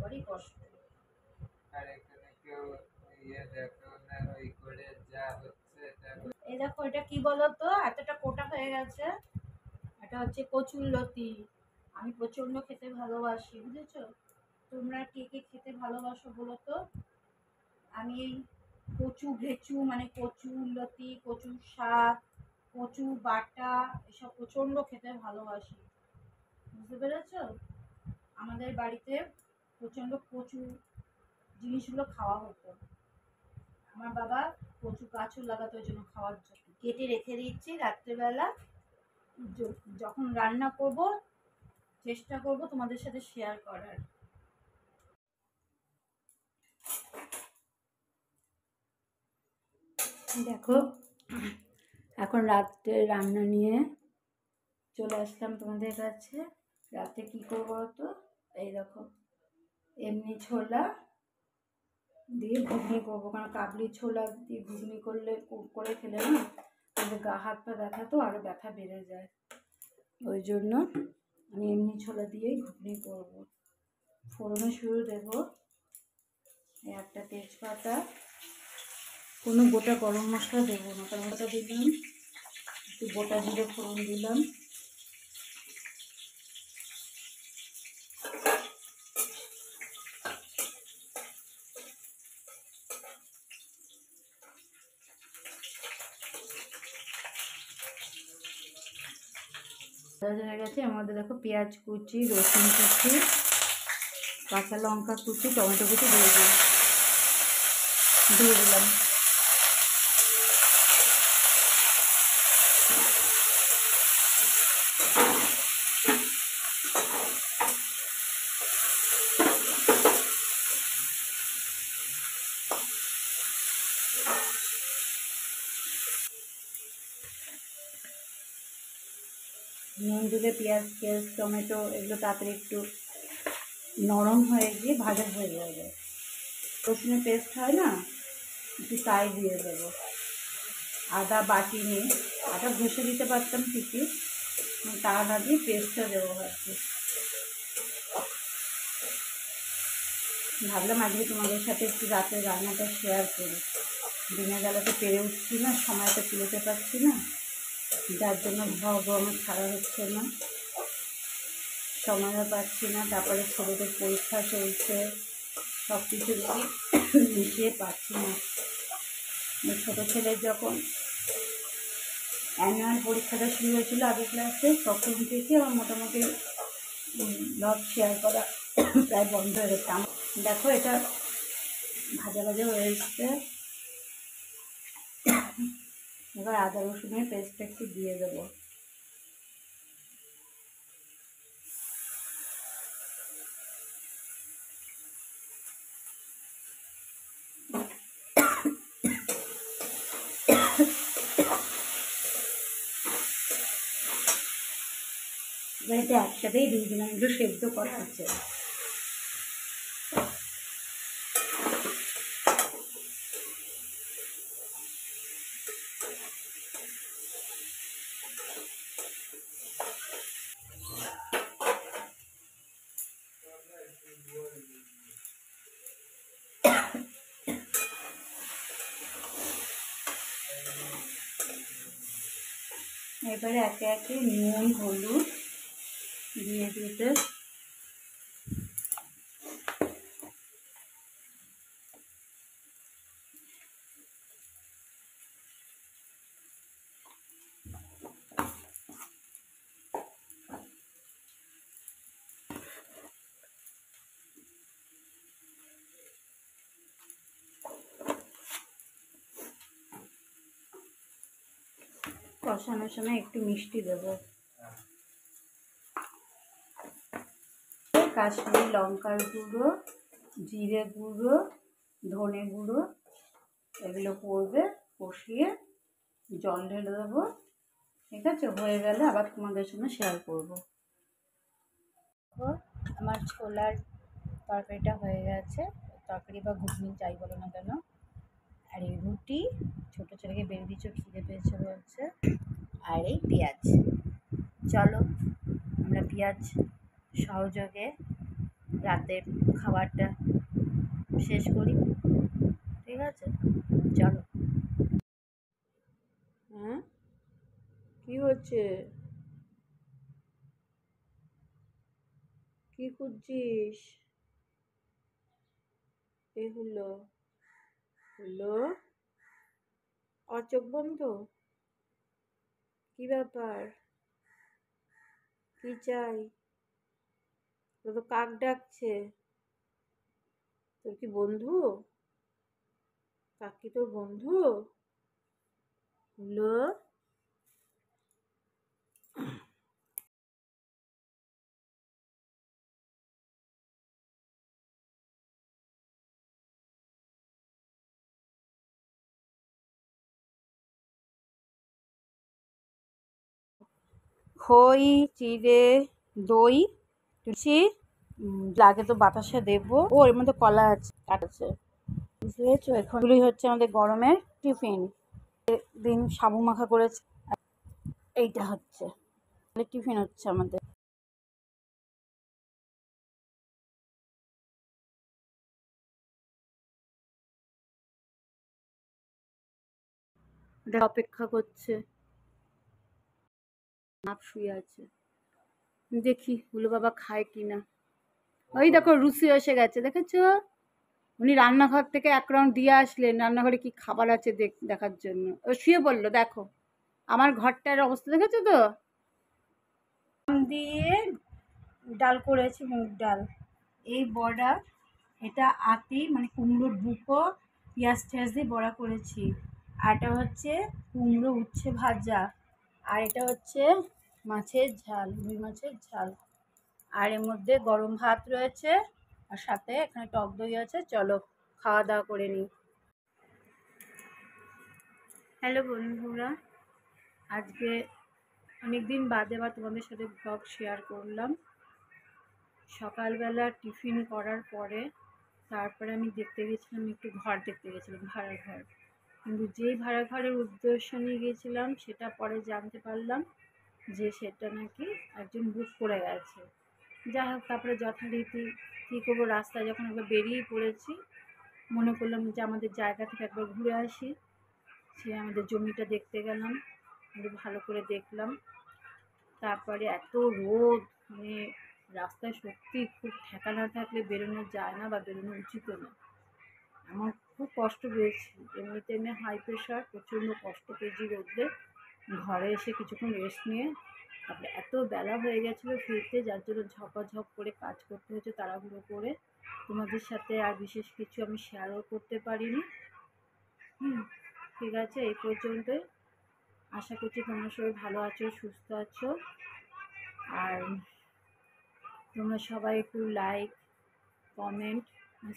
সবারই কষ্ট। আর এখানে কেউ ইয়ে দেখো না, ওই করে যা হচ্ছে এটা। এই দেখো, এটা কি বলতো, এতটা কোটা হয়ে গেছে। এটা হচ্ছে কচুরলতি। আমি প্রচন্ড খেতে ভালোবাসি, বুঝেছো? তোমরা কে কে খেতে ভালোবাসো বলো তো? আমি এই কচু ঘেঁচু মানে কচু লতি, কচু শাক, কচু বাটা এসব প্রচন্ড খেতে ভালোবাসি, বুঝতে পেরেছো? আমাদের বাড়িতে প্রচন্ড কচু জিনিসগুলো খাওয়া হতো। আমার বাবা কচু গাছও লাগাতো, ওই জন্য খাওয়ার জন্য কেটে রেখে দিচ্ছি। রাত্রেবেলা যখন রান্না করব চেষ্টা করব তোমাদের সাথে শেয়ার করার। দেখো, এখন রাত্রে রান্না নিয়ে চলে আসলাম তোমাদের কাছে। রাতে কি করবো তো, এই দেখো, এমনি ছোলা দিয়ে ঘুগনি করবো, কারণ কাবলি ছোলা দিয়ে ঘুগনি করে খেলে না আমাদের গা হাত পা ব্যথা তো আরও ব্যথা বেড়ে যায়। ওই জন্য আমি এমনি ছোলা দিয়েই ঘুগনি করবো। ফোড়নে শুরু দেবো একটা তেজপাতা, কোনো গোটা গরম মশলা দেবো না, কারণ ওটা দিলাম একটু গোটা জিরে ফোড়ন দিলাম। হয়ে গেছে। এর মধ্যে দেখো পেঁয়াজ কুচি, রসুন কুচি, কাঁচা লঙ্কা কুচি, টমেটো কুচি দিয়ে দিলাম। নুন দিলে পেঁয়াজ টমেটো এগুলো তাড়াতাড়ি একটু নরম হয়ে গিয়ে ভাজা হয়ে যাবে। রসুনের পেস্ট হয় না, একটু তাই দিয়ে দেবো। আদা বাটি নিয়ে, আদা ঘষে দিতে পারতাম ঠিকই, তা না দিয়ে পেস্টটা দেবো ভাবছি। ভাবলাম আজকে তোমাদের সাথে একটু রাতের রান্নাটা শেয়ার করি। দিনের বেলাতে পেরে উঠছি না, সময়টা তুলতে পারছি না, যার জন্য ভাবো আমার ছাড়া হচ্ছে না, সময়ও পাচ্ছি না। তারপরে ছেলেদের পরীক্ষা চলছে, সব কিছু মিশিয়ে পাচ্ছি না। ছোটো ছেলের যখন অ্যানুয়াল পরীক্ষাটা শুরু হয়েছিল আগের ক্লাসে, তখন থেকে আমার মোটামুটি ব্লগ শেয়ার করা প্রায় বন্ধ হয়ে গেছে। আমার দেখো এটা ভাজা ভাজা হয়ে এসছে। এবার আদা রসুনের পেস্টটা একটু দিয়ে দেবো। এবার এটা একসাথেই দিয়ে দিলাম, একটু সেদ্ধ করা আছে। এবারে একে একে নুন হলুদ দিয়ে দিতে কষানোর সময় একটু মিষ্টি দেবো। কাশ্মীরি লঙ্কার গুঁড়ো, জিরে গুঁড়ো, ধনে গুঁড়ো এগুলো পড়বে, কষিয়ে জল ঢেলে দেবো। ঠিক আছে, হয়ে গেলে আবার তোমাদের সঙ্গে শেয়ার করবো। আমার ছোলার তরকারিটা হয়ে গেছে, তরকারি বা ঘুগনি যাই বলো না কেন। আর এই রুটি, ছোটো ছেলেকে বেড়ে দিচ্ছ, খিদে পেয়েছে বলছে। আর এই পেঁয়াজ। চলো আমরা পেঁয়াজ সহযোগে রাতের খাবারটা শেষ করি। ঠিক আছে, চলো। হ্যাঁ, কি হচ্ছে? কি খুঁজছিস? এ হলো হলো চোখ বন্ধ? কি ব্যাপার? কি চাই? তোর তো কাক ডাকছে। তোর কি বন্ধু? কাক কি তোর বন্ধু? হলো খই, চিড়ে, দই, তুলসী, লাগে তো বাতাসা দেবো। ও এর মধ্যে কলা আছে, কাঠ আছে। বুঝতে পেরেছো? এগুলোই হচ্ছে আমাদের গরমের টিফিন। দিন সাবু মাখা করেছে, এইটা হচ্ছে টিফিন হচ্ছে আমাদের। এটা অপেক্ষা করছে, আপ শুয়ে আছে। দেখি হুলু বাবা খায় কিনা। ওই দেখো রুচি এসে গেছে, দেখেছো? উনি রান্নাঘর থেকে এক রাউন্ড দিয়ে আসলেন, রান্নাঘরে কি খাবার আছে দেখার জন্য। ও শুয়ে পড়লো, দেখো আমার ঘরটার অবস্থা দেখেছো তো? দিয়ে ডাল করেছি, মুগ ডাল, এই বড়া, এটা আতি মানে কুমড়োর বুকো পেঁয়াজ টেয়াজ দিয়ে বড়া করেছি। আর এটা হচ্ছে কুমড়ো উচ্ছে ভাজা। আর এটা হচ্ছে মাছের ঝাল, রুই মাছের ঝাল। আর এর মধ্যে গরম ভাত রয়েছে, আর সাথে এখানে টক দই আছে। চলো খাওয়া দাওয়া করে নিই। হ্যালো বন্ধুরা, আজকে অনেকদিন বাদে আবার তোমাদের সাথে ব্লগ শেয়ার করলাম। সকালবেলা টিফিন করার পরে তারপরে আমি দেখতে গেছিলাম, একটু ঘর দেখতে গেছিলাম, ভাড়া ঘর। কিন্তু যেই ভাড়া ঘরের উদ্দেশ্য নিয়ে গেছিলাম সেটা পরে জানতে পারলাম যে সেটা নাকি একজন বুক করে গেছে। যাই হোক, তারপরে যথারীতি কী করবো, রাস্তায় যখন একবার বেরিয়ে পড়েছি, মনে করলাম যে আমাদের জায়গা থেকে একবার ঘুরে আসি। সে আমাদের জমিটা দেখতে গেলাম, একটু ভালো করে দেখলাম। তারপরে এত রোদ, মানে রাস্তায় সত্যি খুব ঠেকা না থাকলে বেরোনো যায় না, বা বেরোনো উচিতও না। আমার খুব কষ্ট পেয়েছি, এমনিতে এমনি হাই প্রেশার, প্রচণ্ড কষ্ট পেয়েছি রোদে। ঘরে এসে কিছুক্ষণ রেস্ট নিয়ে তারপরে এত বেলা হয়ে গেছিলো ফিরতে, যার জন্য ঝপাঝপ করে কাজ করতে হয়েছে, তাড়াহুড়ো করে। তোমাদের সাথে আর বিশেষ কিছু আমি শেয়ারও করতে পারিনি। ঠিক আছে, এই পর্যন্তই। আশা করছি তোমরা সবাই ভালো আছো, সুস্থ আছো। আর তোমরা সবাই একটু লাইক, কমেন্ট,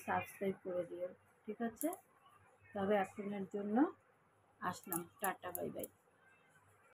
সাবস্ক্রাইব করে দিও। ঠিক আছে, তবে এখনের জন্য আসলাম, টাটা, বাই বাই।